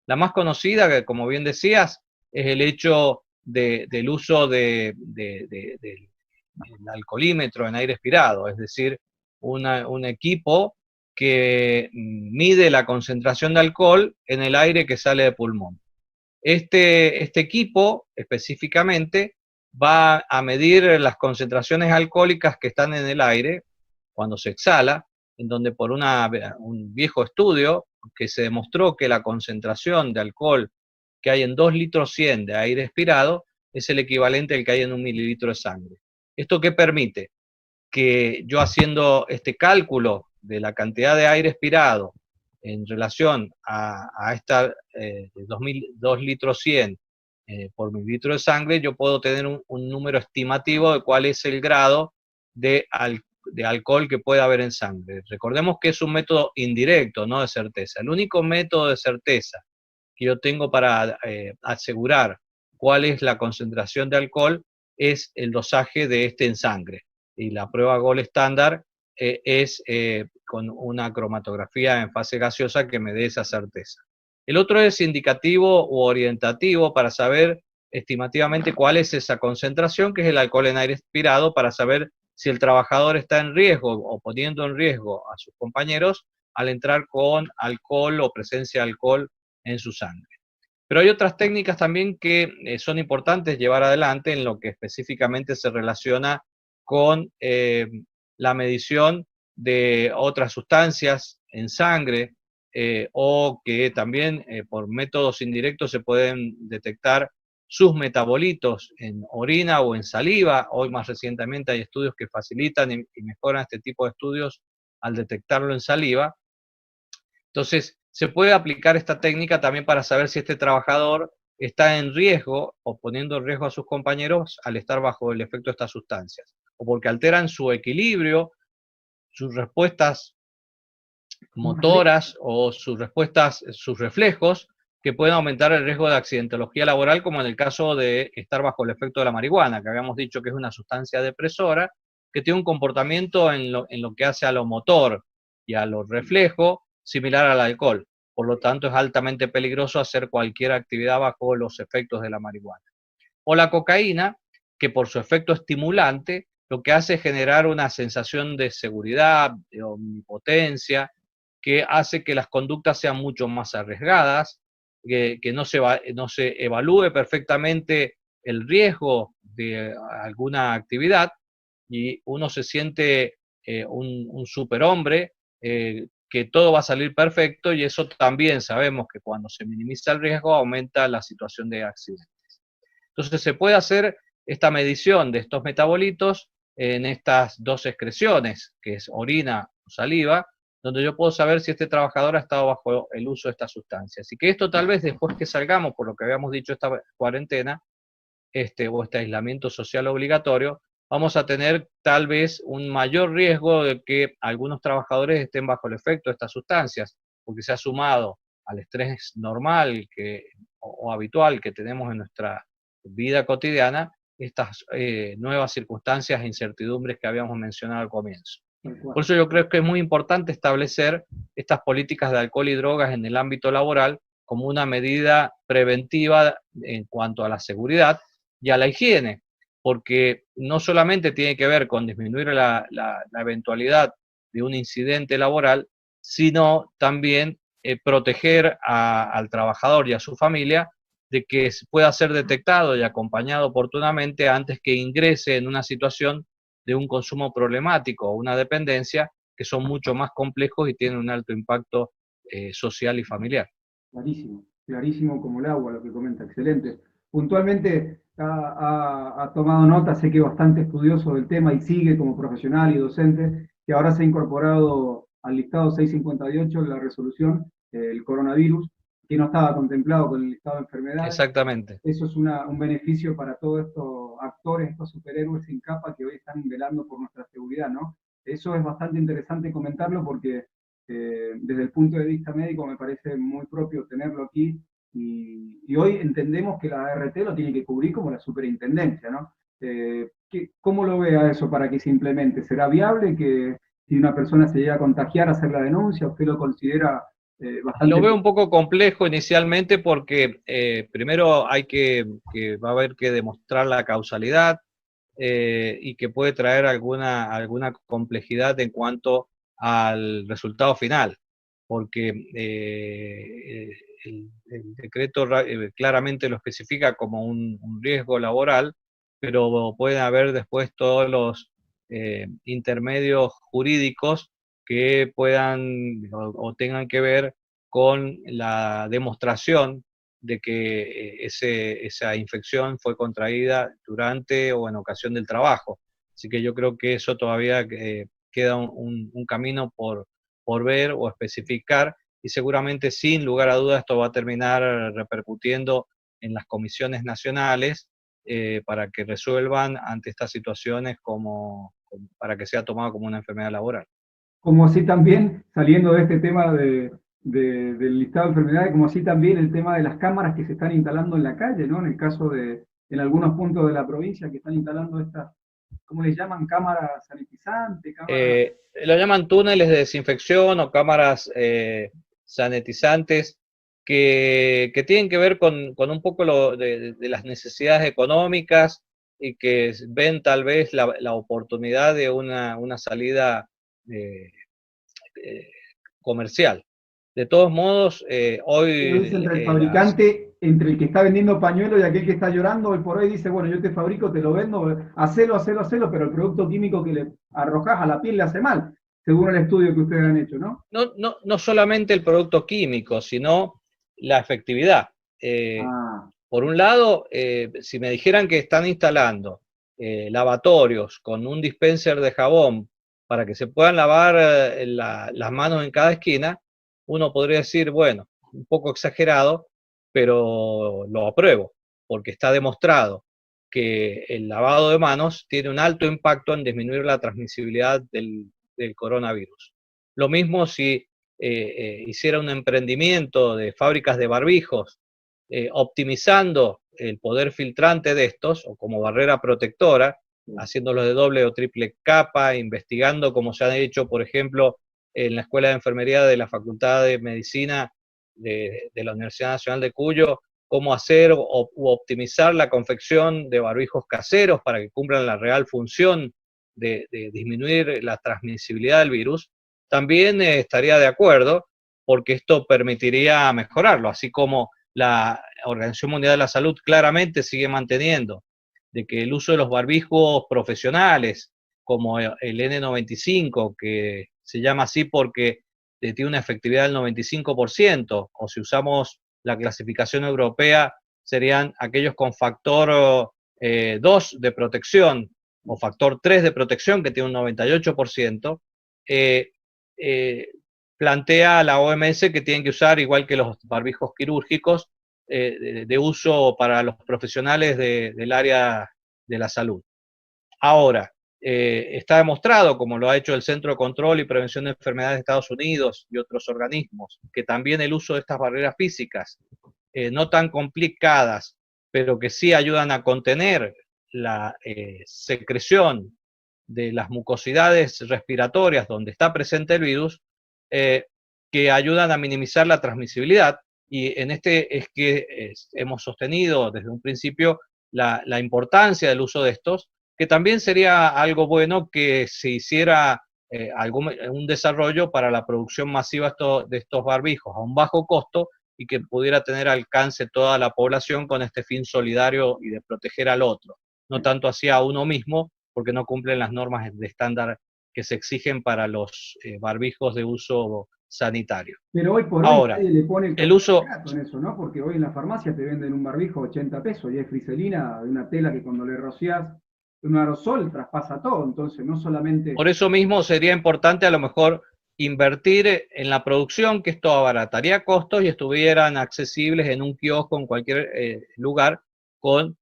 La más conocida, que como bien decías, es el hecho del uso del alcoholímetro en aire expirado, es decir, un equipo que mide la concentración de alcohol en el aire que sale de pulmón. Este equipo específicamente va a medir las concentraciones alcohólicas que están en el aire cuando se exhala, en donde por un viejo estudio que se demostró que la concentración de alcohol que hay en 2 litros 100 de aire expirado es el equivalente al que hay en 1 mililitro de sangre. ¿Esto qué permite? Que yo haciendo este cálculo de la cantidad de aire expirado en relación a esta 2 litros 100 por mililitro de sangre, yo puedo tener un número estimativo de cuál es el grado de alcohol que puede haber en sangre. Recordemos que es un método indirecto, no de certeza. El único método de certeza que yo tengo para asegurar cuál es la concentración de alcohol es el dosaje de este en sangre. Y la prueba Gold estándar es con una cromatografía en fase gaseosa que me dé esa certeza. El otro es indicativo u orientativo para saber estimativamente cuál es esa concentración, que es el alcohol en aire expirado, para saber si el trabajador está en riesgo o poniendo en riesgo a sus compañeros al entrar con alcohol o presencia de alcohol en su sangre. Pero hay otras técnicas también que son importantes llevar adelante en lo que específicamente se relaciona con la medición de otras sustancias en sangre o que también por métodos indirectos se pueden detectar sus metabolitos en orina o en saliva. Hoy más recientemente hay estudios que facilitan y mejoran este tipo de estudios al detectarlo en saliva. Entonces, se puede aplicar esta técnica también para saber si este trabajador está en riesgo o poniendo en riesgo a sus compañeros al estar bajo el efecto de estas sustancias, o porque alteran su equilibrio, sus respuestas motoras o sus respuestas, sus reflejos, que pueden aumentar el riesgo de accidentología laboral, como en el caso de estar bajo el efecto de la marihuana, que habíamos dicho que es una sustancia depresora, que tiene un comportamiento en lo que hace a lo motor y a lo reflejo similar al alcohol. Por lo tanto, es altamente peligroso hacer cualquier actividad bajo los efectos de la marihuana. O la cocaína, que por su efecto estimulante, lo que hace es generar una sensación de seguridad, de omnipotencia, que hace que las conductas sean mucho más arriesgadas, que no se evalúe perfectamente el riesgo de alguna actividad y uno se siente un superhombre, que todo va a salir perfecto, y eso también sabemos que cuando se minimiza el riesgo aumenta la situación de accidente. Entonces se puede hacer esta medición de estos metabolitos en estas dos excreciones, que es orina o saliva, donde yo puedo saber si este trabajador ha estado bajo el uso de estas sustancias. Así que esto tal vez después que salgamos, por lo que habíamos dicho, esta cuarentena, o este aislamiento social obligatorio, vamos a tener tal vez un mayor riesgo de que algunos trabajadores estén bajo el efecto de estas sustancias, porque se ha sumado al estrés normal o habitual que tenemos en nuestra vida cotidiana, estas nuevas circunstancias e incertidumbres que habíamos mencionado al comienzo. Por eso yo creo que es muy importante establecer estas políticas de alcohol y drogas en el ámbito laboral como una medida preventiva en cuanto a la seguridad y a la higiene, porque no solamente tiene que ver con disminuir la eventualidad de un incidente laboral, sino también proteger al trabajador y a su familia de que pueda ser detectado y acompañado oportunamente antes que ingrese en una situación de un consumo problemático o una dependencia, que son mucho más complejos y tienen un alto impacto social y familiar. Clarísimo, clarísimo como el agua lo que comenta, excelente. Puntualmente ha tomado nota, sé que es bastante estudioso del tema y sigue como profesional y docente, que ahora se ha incorporado al listado 658 de la resolución, el coronavirus, que no estaba contemplado con el listado de enfermedades. Exactamente. Eso es un beneficio para todos estos actores, estos superhéroes sin capa que hoy están velando por nuestra seguridad, ¿no? Eso es bastante interesante comentarlo porque desde el punto de vista médico me parece muy propio tenerlo aquí y hoy entendemos que la ART lo tiene que cubrir como la superintendencia, ¿no? ¿Cómo lo ve a eso para que se implemente? ¿Será viable que si una persona se llega a contagiar hacer la denuncia? ¿Usted lo considera Lo veo un poco complejo inicialmente porque primero que va a haber que demostrar la causalidad y que puede traer alguna complejidad en cuanto al resultado final, porque el decreto claramente lo especifica como un riesgo laboral, pero pueden haber después todos los intermedios jurídicos que puedan o tengan que ver con la demostración de que esa infección fue contraída durante o en ocasión del trabajo. Así que yo creo que eso todavía queda un camino por ver o especificar y seguramente sin lugar a dudas esto va a terminar repercutiendo en las comisiones nacionales para que resuelvan ante estas situaciones para que sea tomado como una enfermedad laboral. Como así también, saliendo de este tema del listado de enfermedades, como así también el tema de las cámaras que se están instalando en la calle, ¿no? En el caso en algunos puntos de la provincia que están instalando estas, ¿cómo les llaman? Cámaras sanitizantes, cámaras... Lo llaman túneles de desinfección o cámaras sanitizantes que tienen que ver con un poco de las necesidades económicas y que ven tal vez la oportunidad de una salida comercial. De todos modos, Uno dice entre el fabricante, entre el que está vendiendo pañuelos y aquel que está llorando, hoy por hoy dice, bueno, yo te fabrico, te lo vendo, hacelo, pero el producto químico que le arrojas a la piel le hace mal, según el estudio que ustedes han hecho, ¿no? No solamente el producto químico, sino la efectividad. Por un lado, si me dijeran que están instalando lavatorios con un dispenser de jabón para que se puedan lavar las manos en cada esquina, uno podría decir, bueno, un poco exagerado, pero lo apruebo, porque está demostrado que el lavado de manos tiene un alto impacto en disminuir la transmisibilidad del coronavirus. Lo mismo si hiciera un emprendimiento de fábricas de barbijos, optimizando el poder filtrante de estos, o como barrera protectora, haciéndolo de doble o triple capa, investigando como se ha hecho, por ejemplo, en la Escuela de Enfermería de la Facultad de Medicina de la Universidad Nacional de Cuyo, cómo hacer u optimizar la confección de barbijos caseros para que cumplan la real función de disminuir la transmisibilidad del virus, también estaría de acuerdo, porque esto permitiría mejorarlo, así como la Organización Mundial de la Salud claramente sigue manteniendo de que el uso de los barbijos profesionales, como el N95, que se llama así porque tiene una efectividad del 95%, o si usamos la clasificación europea, serían aquellos con factor 2 de protección o factor 3 de protección, que tiene un 98%, plantea a la OMS que tienen que usar, igual que los barbijos quirúrgicos, de uso para los profesionales del área de la salud. Ahora, está demostrado, como lo ha hecho el Centro de Control y Prevención de Enfermedades de Estados Unidos y otros organismos, que también el uso de estas barreras físicas, no tan complicadas, pero que sí ayudan a contener la secreción de las mucosidades respiratorias donde está presente el virus, que ayudan a minimizar la transmisibilidad. Y en este es que hemos sostenido desde un principio la importancia del uso de estos, que también sería algo bueno que se hiciera un desarrollo para la producción masiva de estos barbijos a un bajo costo y que pudiera tener alcance toda la población con este fin solidario y de proteger al otro, no tanto hacia uno mismo, porque no cumplen las normas de estándar que se exigen para los barbijos de uso sanitario. Pero hoy por hoy ahora, nadie le pone el uso en eso, ¿no? Porque hoy en la farmacia te venden un barbijo 80 pesos y es friselina de una tela que cuando le rocias un aerosol traspasa todo, entonces no solamente... Por eso mismo sería importante a lo mejor invertir en la producción, que esto abarataría costos y estuvieran accesibles en un kiosco en cualquier lugar con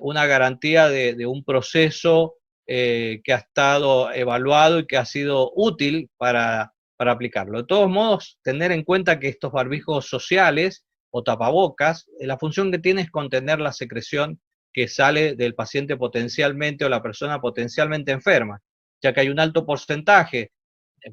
una garantía de un proceso que ha estado evaluado y que ha sido útil para aplicarlo. De todos modos, tener en cuenta que estos barbijos sociales o tapabocas, la función que tiene es contener la secreción que sale del paciente potencialmente o la persona potencialmente enferma, ya que hay un alto porcentaje,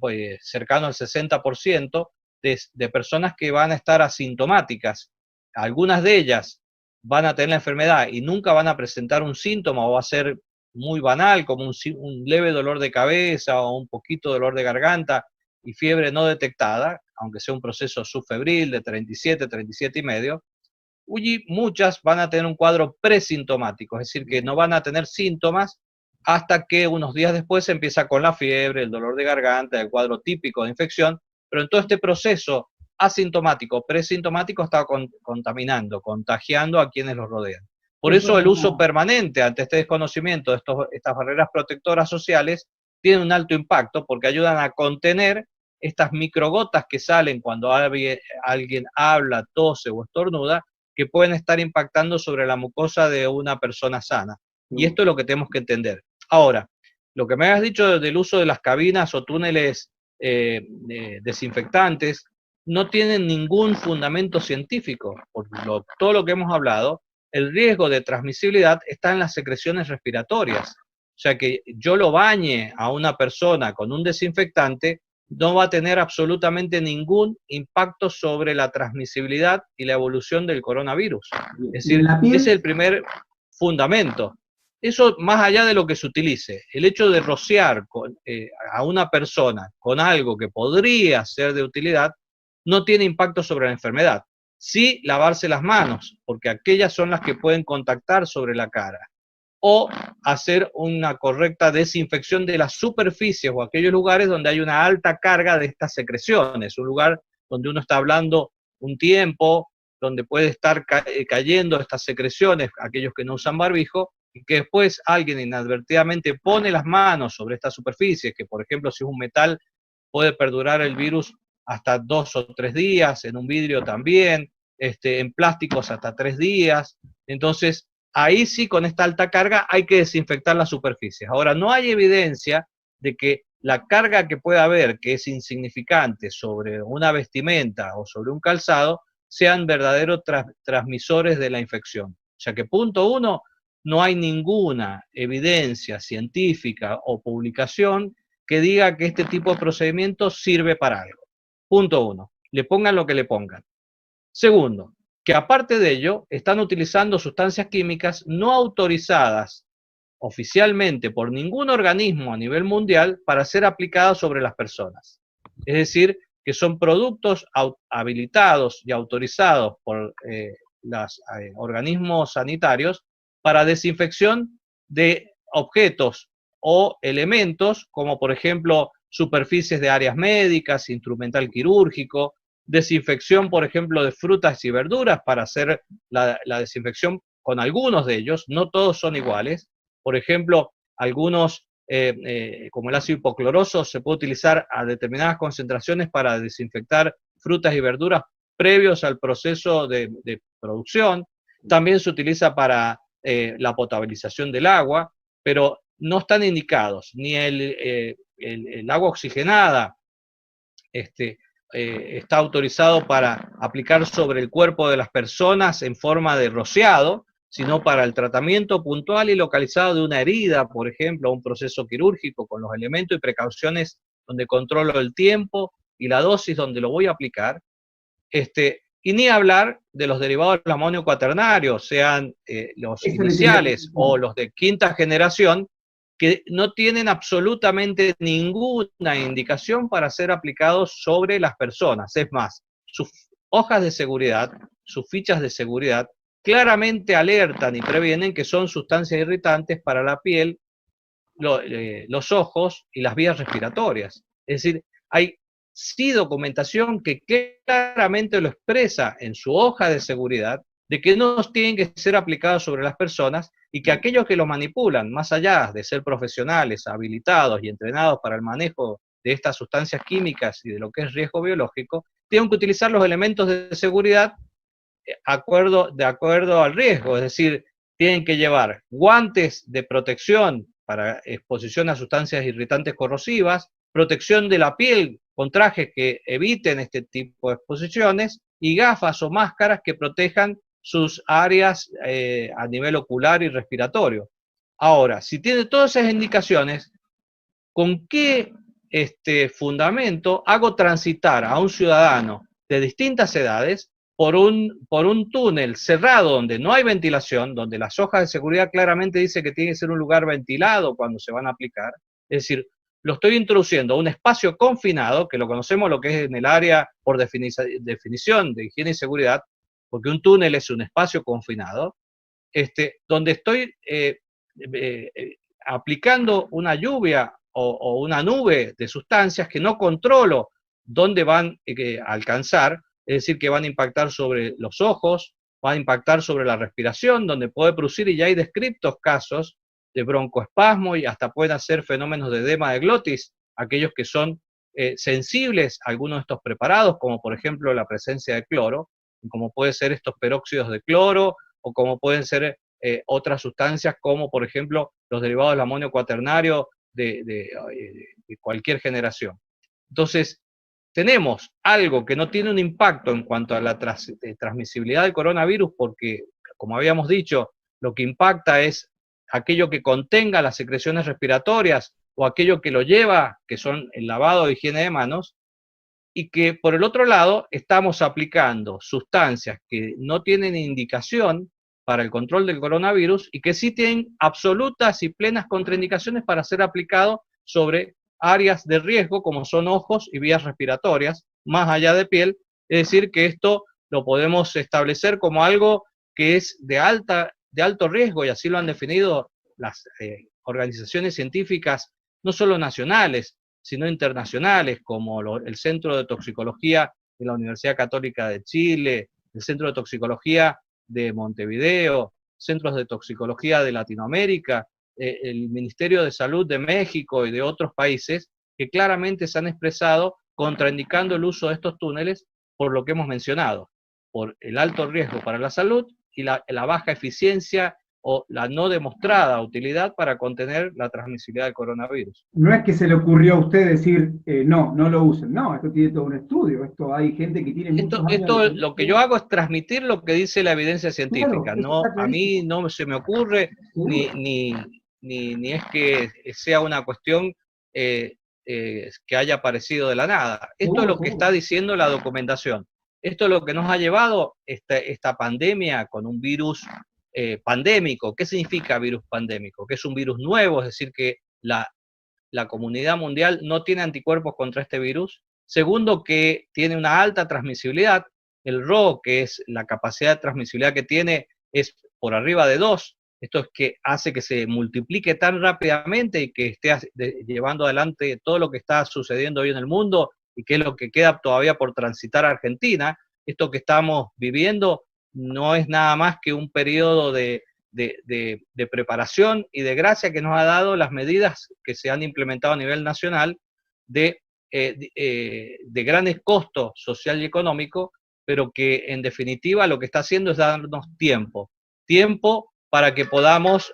pues, cercano al 60%, de personas que van a estar asintomáticas. Algunas de ellas van a tener la enfermedad y nunca van a presentar un síntoma o va a ser muy banal, como un leve dolor de cabeza o un poquito de dolor de garganta y fiebre no detectada, aunque sea un proceso subfebril de 37, 37 y medio. Y muchas van a tener un cuadro presintomático, es decir, que no van a tener síntomas hasta que unos días después empieza con la fiebre, el dolor de garganta, el cuadro típico de infección, pero en todo este proceso asintomático, presintomático, está contaminando, contagiando a quienes los rodean. Por eso el uso permanente ante este desconocimiento de estas barreras protectoras sociales tiene un alto impacto porque ayudan a contener estas microgotas que salen cuando alguien habla, tose o estornuda, que pueden estar impactando sobre la mucosa de una persona sana. Y esto es lo que tenemos que entender. Ahora, lo que me has dicho del uso de las cabinas o túneles desinfectantes no tienen ningún fundamento científico. Por todo lo que hemos hablado, el riesgo de transmisibilidad está en las secreciones respiratorias. O sea que yo lo bañe a una persona con un desinfectante no va a tener absolutamente ningún impacto sobre la transmisibilidad y la evolución del coronavirus. Es decir, ese es el primer fundamento. Eso más allá de lo que se utilice, el hecho de rociar a una persona con algo que podría ser de utilidad no tiene impacto sobre la enfermedad. Sí lavarse las manos, porque aquellas son las que pueden contactar sobre la cara. O hacer una correcta desinfección de las superficies o aquellos lugares donde hay una alta carga de estas secreciones, un lugar donde uno está hablando un tiempo, donde puede estar cayendo estas secreciones, aquellos que no usan barbijo, y que después alguien inadvertidamente pone las manos sobre estas superficies, que por ejemplo si es un metal puede perdurar el virus hasta 2 o 3 días, en un vidrio también, en plásticos hasta 3 días, entonces ahí sí, con esta alta carga, hay que desinfectar las superficies. Ahora, no hay evidencia de que la carga que pueda haber, que es insignificante, sobre una vestimenta o sobre un calzado, sean verdaderos transmisores de la infección. O sea que, punto uno, no hay ninguna evidencia científica o publicación que diga que este tipo de procedimiento sirve para algo. Punto uno. Le pongan lo que le pongan. Segundo, que aparte de ello, están utilizando sustancias químicas no autorizadas oficialmente por ningún organismo a nivel mundial para ser aplicadas sobre las personas. Es decir, que son productos habilitados y autorizados por los organismos sanitarios para desinfección de objetos o elementos, como por ejemplo superficies de áreas médicas, instrumental quirúrgico, desinfección, por ejemplo, de frutas y verduras para hacer la desinfección con algunos de ellos, no todos son iguales. Por ejemplo, algunos, como el ácido hipocloroso, se puede utilizar a determinadas concentraciones para desinfectar frutas y verduras previos al proceso de producción. También se utiliza para la potabilización del agua, pero no están indicados ni el agua oxigenada, está autorizado para aplicar sobre el cuerpo de las personas en forma de rociado, sino para el tratamiento puntual y localizado de una herida, por ejemplo, un proceso quirúrgico con los elementos y precauciones donde controlo el tiempo y la dosis donde lo voy a aplicar. Y ni hablar de los derivados del amonio cuaternario, sean los iniciales o los de quinta generación, que no tienen absolutamente ninguna indicación para ser aplicados sobre las personas. Es más, sus hojas de seguridad, sus fichas de seguridad, claramente alertan y previenen que son sustancias irritantes para la piel, los ojos y las vías respiratorias. Es decir, hay sí documentación que claramente lo expresa en su hoja de seguridad de que no tienen que ser aplicados sobre las personas y que aquellos que lo manipulan, más allá de ser profesionales, habilitados y entrenados para el manejo de estas sustancias químicas y de lo que es riesgo biológico, tienen que utilizar los elementos de seguridad de acuerdo al riesgo, es decir, tienen que llevar guantes de protección para exposición a sustancias irritantes corrosivas, protección de la piel con trajes que eviten este tipo de exposiciones y gafas o máscaras que protejan sus áreas a nivel ocular y respiratorio. Ahora, si tiene todas esas indicaciones, ¿con qué fundamento hago transitar a un ciudadano de distintas edades por un túnel cerrado donde no hay ventilación, donde las hojas de seguridad claramente dice que tiene que ser un lugar ventilado cuando se van a aplicar. Es decir, lo estoy introduciendo a un espacio confinado, que lo conocemos lo que es en el área por definición de higiene y seguridad, porque un túnel es un espacio confinado, donde estoy aplicando una lluvia o una nube de sustancias que no controlo dónde van a alcanzar, es decir, que van a impactar sobre los ojos, van a impactar sobre la respiración, donde puede producir, y ya hay descritos casos de broncoespasmo y hasta pueden hacer fenómenos de edema de glotis, aquellos que son sensibles a algunos de estos preparados, como por ejemplo la presencia de cloro, como pueden ser estos peróxidos de cloro, o como pueden ser otras sustancias como por ejemplo los derivados del amonio cuaternario de cualquier generación. Entonces, tenemos algo que no tiene un impacto en cuanto a la transmisibilidad del coronavirus, porque, como habíamos dicho, lo que impacta es aquello que contenga las secreciones respiratorias o aquello que lo lleva, que son el lavado de higiene de manos, y que por el otro lado estamos aplicando sustancias que no tienen indicación para el control del coronavirus y que sí tienen absolutas y plenas contraindicaciones para ser aplicado sobre áreas de riesgo como son ojos y vías respiratorias, más allá de piel. Es decir, que esto lo podemos establecer como algo que es de alto riesgo, y así lo han definido las organizaciones científicas, no solo nacionales, sino internacionales, como el Centro de Toxicología de la Universidad Católica de Chile, el Centro de Toxicología de Montevideo, centros de toxicología de Latinoamérica, el Ministerio de Salud de México y de otros países, que claramente se han expresado contraindicando el uso de estos túneles por lo que hemos mencionado, por el alto riesgo para la salud y la baja eficiencia o la no demostrada utilidad para contener la transmisibilidad del coronavirus. No es que se le ocurrió a usted decir, no lo usen. No, esto tiene todo un estudio. Esto hay gente que tiene muchos años lo que yo hago es transmitir lo que dice la evidencia científica. Claro, a mí no se me ocurre, ni es que sea una cuestión que haya aparecido de la nada. Esto es lo que está diciendo la documentación. Esto es lo que nos ha llevado esta pandemia con un virus pandémico. ¿Qué significa virus pandémico? Que es un virus nuevo, es decir, que la comunidad mundial no tiene anticuerpos contra este virus. Segundo, que tiene una alta transmisibilidad. El RO, que es la capacidad de transmisibilidad que tiene, es por arriba de 2. Esto es que hace que se multiplique tan rápidamente y que esté llevando adelante todo lo que está sucediendo hoy en el mundo y que es lo que queda todavía por transitar a Argentina. Esto que estamos viviendo no es nada más que un periodo de preparación y de gracia que nos ha dado las medidas que se han implementado a nivel nacional de grandes costos social y económico, pero que en definitiva lo que está haciendo es darnos tiempo para que podamos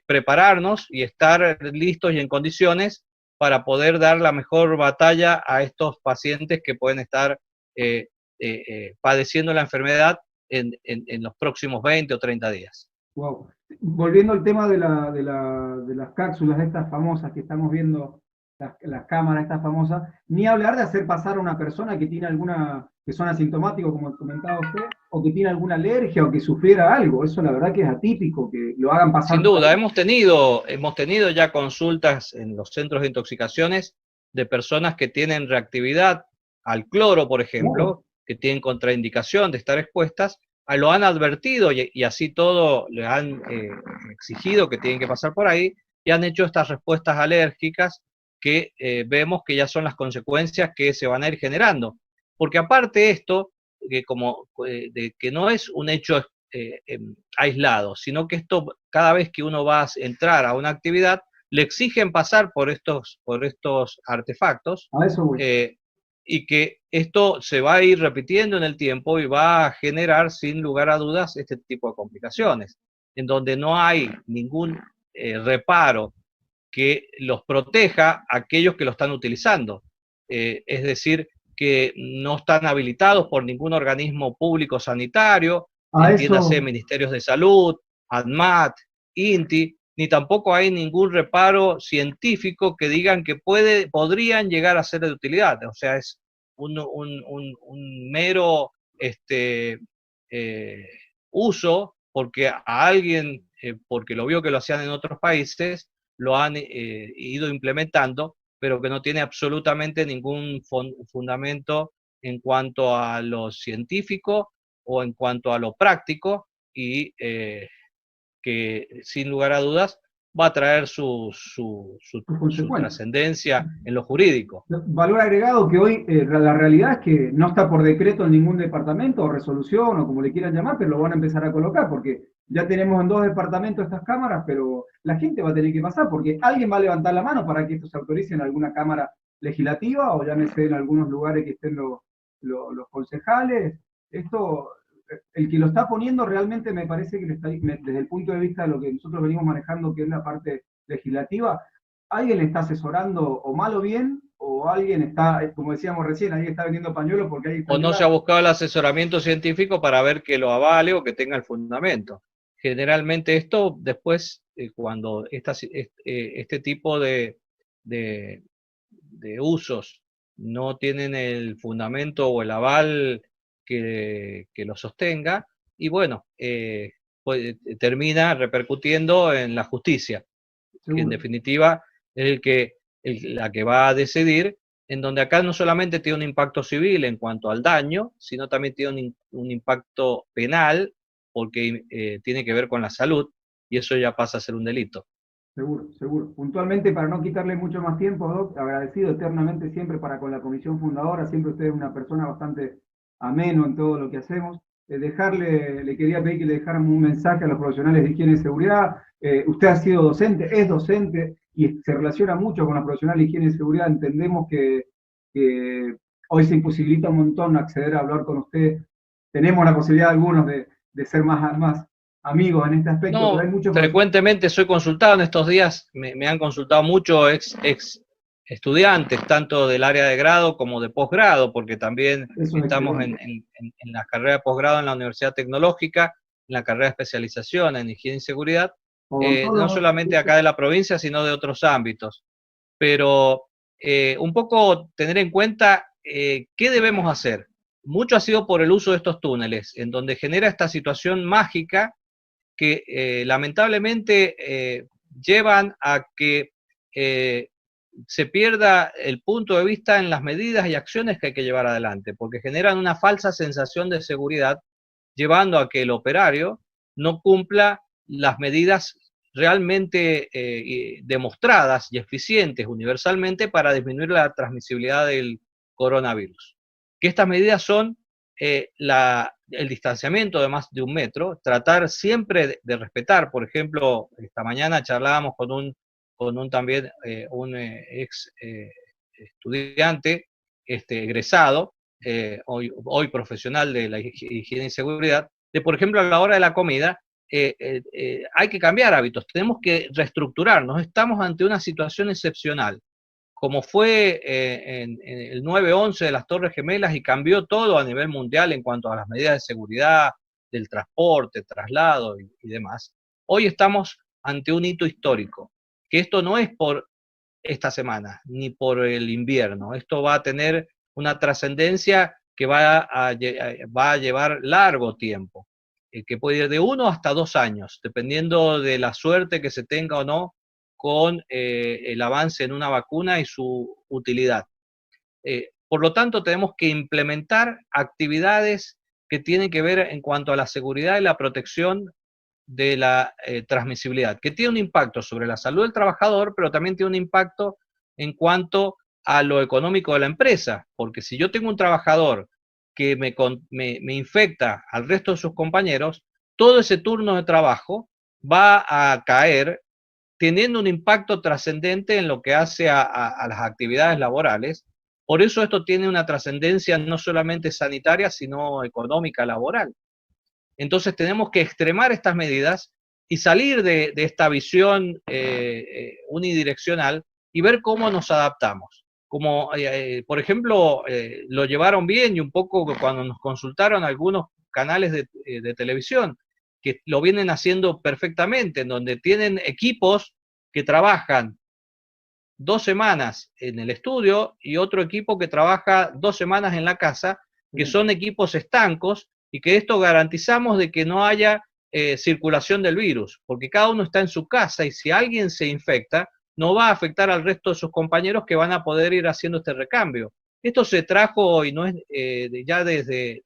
prepararnos y estar listos y en condiciones para poder dar la mejor batalla a estos pacientes que pueden estar padeciendo la enfermedad en los próximos 20 o 30 días. Wow. Volviendo al tema de las cápsulas estas famosas que estamos viendo, las cámaras estas famosas, ni hablar de hacer pasar a una persona que tiene que son asintomáticos, como comentaba usted, o que tiene alguna alergia o que sufriera algo. Eso la verdad que es atípico, que lo hagan pasar. Sin duda, hemos tenido ya consultas en los centros de intoxicaciones de personas que tienen reactividad al cloro, por ejemplo, que tienen contraindicación de estar expuestas, lo han advertido y así todo le han exigido que tienen que pasar por ahí y han hecho estas respuestas alérgicas que vemos que ya son las consecuencias que se van a ir generando. Porque aparte de esto, que no es un hecho aislado, sino que esto cada vez que uno va a entrar a una actividad, le exigen pasar por estos artefactos. A eso voy. Y que esto se va a ir repitiendo en el tiempo y va a generar sin lugar a dudas este tipo de complicaciones, en donde no hay ningún reparo que los proteja a aquellos que lo están utilizando. Es decir, que no están habilitados por ningún organismo público sanitario, entiéndase ministerios de salud, ANMAT, INTI, ni tampoco hay ningún reparo científico que digan que podrían llegar a ser de utilidad. O sea, es un mero eh, uso porque a alguien, porque lo vio que lo hacían en otros países, lo han ido implementando, pero que no tiene absolutamente ningún fundamento en cuanto a lo científico o en cuanto a lo práctico, y que sin lugar a dudas va a traer su trascendencia en lo jurídico. Valor agregado que hoy la realidad es que no está por decreto en ningún departamento o resolución o como le quieran llamar, pero lo van a empezar a colocar porque ya tenemos en 2 departamentos estas cámaras, pero la gente va a tener que pasar porque alguien va a levantar la mano para que esto se autorice en alguna cámara legislativa o llámese en algunos lugares que estén los concejales. Esto, el que lo está poniendo realmente me parece que desde el punto de vista de lo que nosotros venimos manejando, que es la parte legislativa, alguien le está asesorando o mal o bien, o alguien está, como decíamos recién, alguien está vendiendo pañuelos porque hay... O no se ha buscado el asesoramiento científico para ver que lo avale o que tenga el fundamento. Generalmente esto después, cuando este tipo de usos no tienen el fundamento o el aval que lo sostenga, y bueno, pues, termina repercutiendo en la justicia, que en definitiva es la que va a decidir, en donde acá no solamente tiene un impacto civil en cuanto al daño, sino también tiene un impacto penal, porque tiene que ver con la salud, y eso ya pasa a ser un delito. Seguro, seguro. Puntualmente, para no quitarle mucho más tiempo, Doc, agradecido eternamente siempre para con la comisión fundadora, siempre usted es una persona bastante ameno en todo lo que hacemos. Le quería pedir que le dejáramos un mensaje a los profesionales de higiene y seguridad. Usted ha sido docente, es docente y se relaciona mucho con los profesionales de higiene y seguridad. Entendemos que hoy se imposibilita un montón acceder a hablar con usted. Tenemos la posibilidad algunos de ser más amigos en este aspecto, no, pero hay mucho... Frecuentemente soy consultado en estos días, me han consultado mucho ex estudiantes, tanto del área de grado como de posgrado, porque también estamos en la carrera de posgrado en la Universidad Tecnológica, en la carrera de especialización en higiene y seguridad, no solamente acá de la provincia, sino de otros ámbitos. Pero un poco tener en cuenta qué debemos hacer. Mucho ha sido por el uso de estos túneles, en donde genera esta situación mágica que lamentablemente llevan a que se pierda el punto de vista en las medidas y acciones que hay que llevar adelante, porque generan una falsa sensación de seguridad, llevando a que el operario no cumpla las medidas realmente demostradas y eficientes universalmente para disminuir la transmisibilidad del coronavirus. Que estas medidas son el distanciamiento de más de 1 metro, tratar siempre de respetar. Por ejemplo, esta mañana charlábamos con un también un ex estudiante egresado, hoy profesional de la higiene y seguridad, de por ejemplo a la hora de la comida hay que cambiar hábitos, tenemos que reestructurarnos, estamos ante una situación excepcional, como fue en el 9/11 de las Torres Gemelas, y cambió todo a nivel mundial en cuanto a las medidas de seguridad, del transporte, traslado y demás. Hoy estamos ante un hito histórico, que esto no es por esta semana, ni por el invierno, esto va a tener una trascendencia que va a llevar largo tiempo, que puede ir de 1 hasta 2 años, dependiendo de la suerte que se tenga o no con el avance en una vacuna y su utilidad. Por lo tanto, tenemos que implementar actividades que tienen que ver en cuanto a la seguridad y la protección de la transmisibilidad, que tiene un impacto sobre la salud del trabajador, pero también tiene un impacto en cuanto a lo económico de la empresa, porque si yo tengo un trabajador que me infecta al resto de sus compañeros, todo ese turno de trabajo va a caer teniendo un impacto trascendente en lo que hace a las actividades laborales. Por eso esto tiene una trascendencia no solamente sanitaria, sino económica, laboral. Entonces tenemos que extremar estas medidas y salir de esta visión unidireccional y ver cómo nos adaptamos. Como, por ejemplo, lo llevaron bien, y un poco cuando nos consultaron algunos canales de televisión, que lo vienen haciendo perfectamente, en donde tienen equipos que trabajan 2 semanas en el estudio y otro equipo que trabaja 2 semanas en la casa, que son equipos estancos y que esto garantizamos de que no haya circulación del virus, porque cada uno está en su casa y si alguien se infecta, no va a afectar al resto de sus compañeros que van a poder ir haciendo este recambio. Esto se trajo y no es ya desde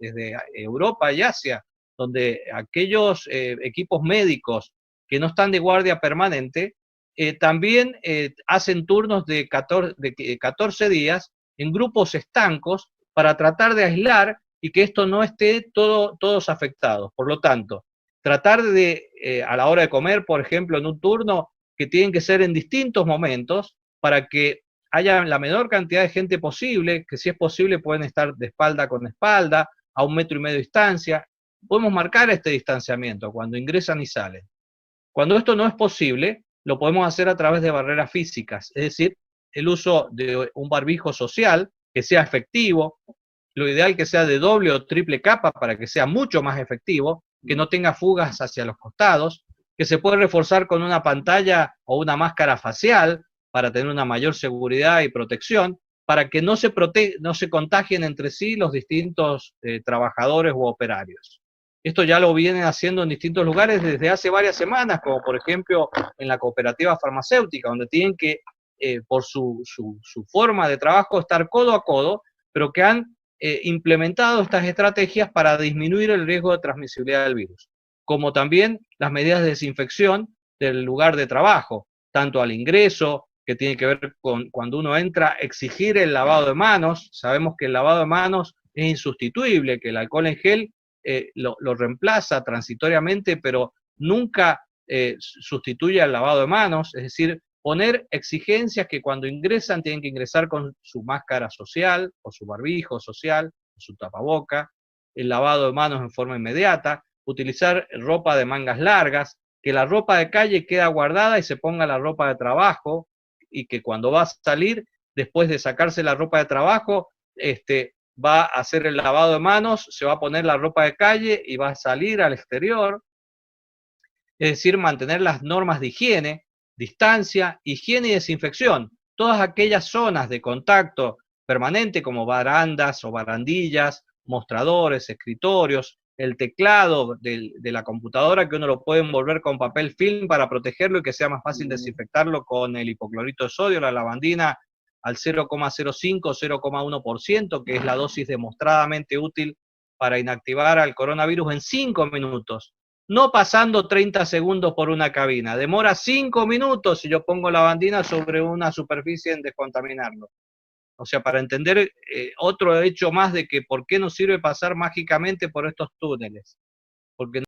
Europa y Asia, donde aquellos equipos médicos que no están de guardia permanente también hacen turnos de 14 días en grupos estancos para tratar de aislar y que esto no esté todos afectados. Por lo tanto, tratar de, a la hora de comer, por ejemplo, en un turno, que tienen que ser en distintos momentos para que haya la menor cantidad de gente posible, que si es posible pueden estar de espalda con espalda, a 1,5 metros de distancia. Podemos marcar este distanciamiento cuando ingresan y salen. Cuando esto no es posible, lo podemos hacer a través de barreras físicas, es decir, el uso de un barbijo social que sea efectivo, lo ideal que sea de doble o triple capa para que sea mucho más efectivo, que no tenga fugas hacia los costados, que se puede reforzar con una pantalla o una máscara facial para tener una mayor seguridad y protección, para que no se contagien entre sí los distintos trabajadores u operarios. Esto ya lo vienen haciendo en distintos lugares desde hace varias semanas, como por ejemplo en la cooperativa farmacéutica, donde tienen que, por su forma de trabajo, estar codo a codo, pero que han implementado estas estrategias para disminuir el riesgo de transmisibilidad del virus, como también las medidas de desinfección del lugar de trabajo, tanto al ingreso, que tiene que ver con cuando uno entra, exigir el lavado de manos. Sabemos que el lavado de manos es insustituible, que el alcohol en gel lo reemplaza transitoriamente, pero nunca sustituye al lavado de manos, es decir, poner exigencias que cuando ingresan tienen que ingresar con su máscara social, o su barbijo social, o su tapaboca, el lavado de manos en forma inmediata, utilizar ropa de mangas largas, que la ropa de calle queda guardada y se ponga la ropa de trabajo, y que cuando va a salir, después de sacarse la ropa de trabajo, va a hacer el lavado de manos, se va a poner la ropa de calle y va a salir al exterior. Es decir, mantener las normas de higiene, distancia, higiene y desinfección. Todas aquellas zonas de contacto permanente como barandas o barandillas, mostradores, escritorios, el teclado de la computadora que uno lo puede envolver con papel film para protegerlo y que sea más fácil desinfectarlo con el hipoclorito de sodio, la lavandina al 0,05-0,1%, que es la dosis demostradamente útil para inactivar al coronavirus en 5 minutos. No pasando 30 segundos por una cabina. Demora 5 minutos si yo pongo lavandina sobre una superficie en descontaminarlo. O sea, para entender otro hecho más de que por qué nos sirve pasar mágicamente por estos túneles. Porque